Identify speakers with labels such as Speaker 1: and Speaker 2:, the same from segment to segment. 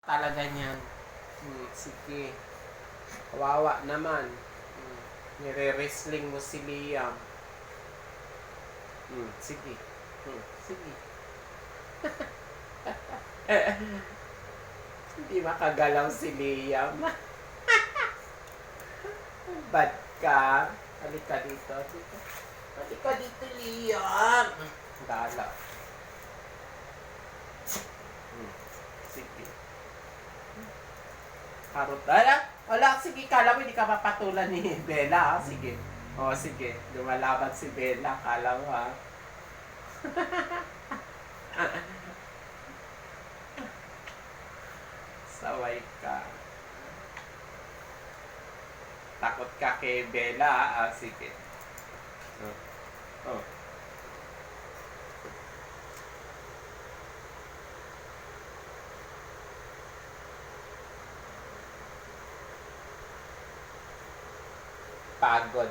Speaker 1: talaga niyan. Sige. Kawawa naman. Nire-wrestling mo si Liam. Sige. Sige. Hindi makagalaw si Liam. Bad ka. Halika dito. Halika dito, Liam. Gala. Sige. Karot. Wala, sige. Kala mo hindi ka mapatulan ni Bella. Sige. Sige. Lumalaban si Bella. Kala mo, ha? Saway ka. Takot ka kay Bella. Sige. Pagod.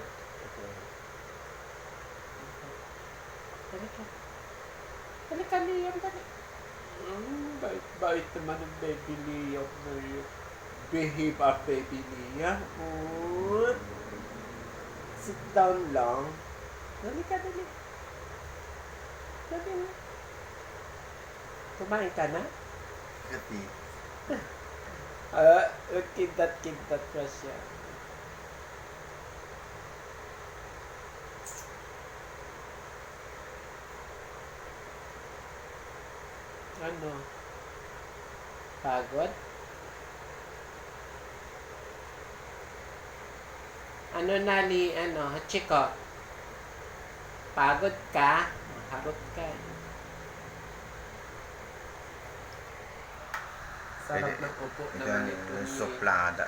Speaker 1: Halika. Halika, Liam. Bait naman ang baby Liam na yun. Behave up, baby Liam. Sit down lang. Halika, dali. Dali na. Kumain ka na?
Speaker 2: Kati.
Speaker 1: Kintat pa siya. Ano? Pagod? Chiko? Pagod ka? Harot ka. Sarap ng upo naman ito.
Speaker 2: Soplada.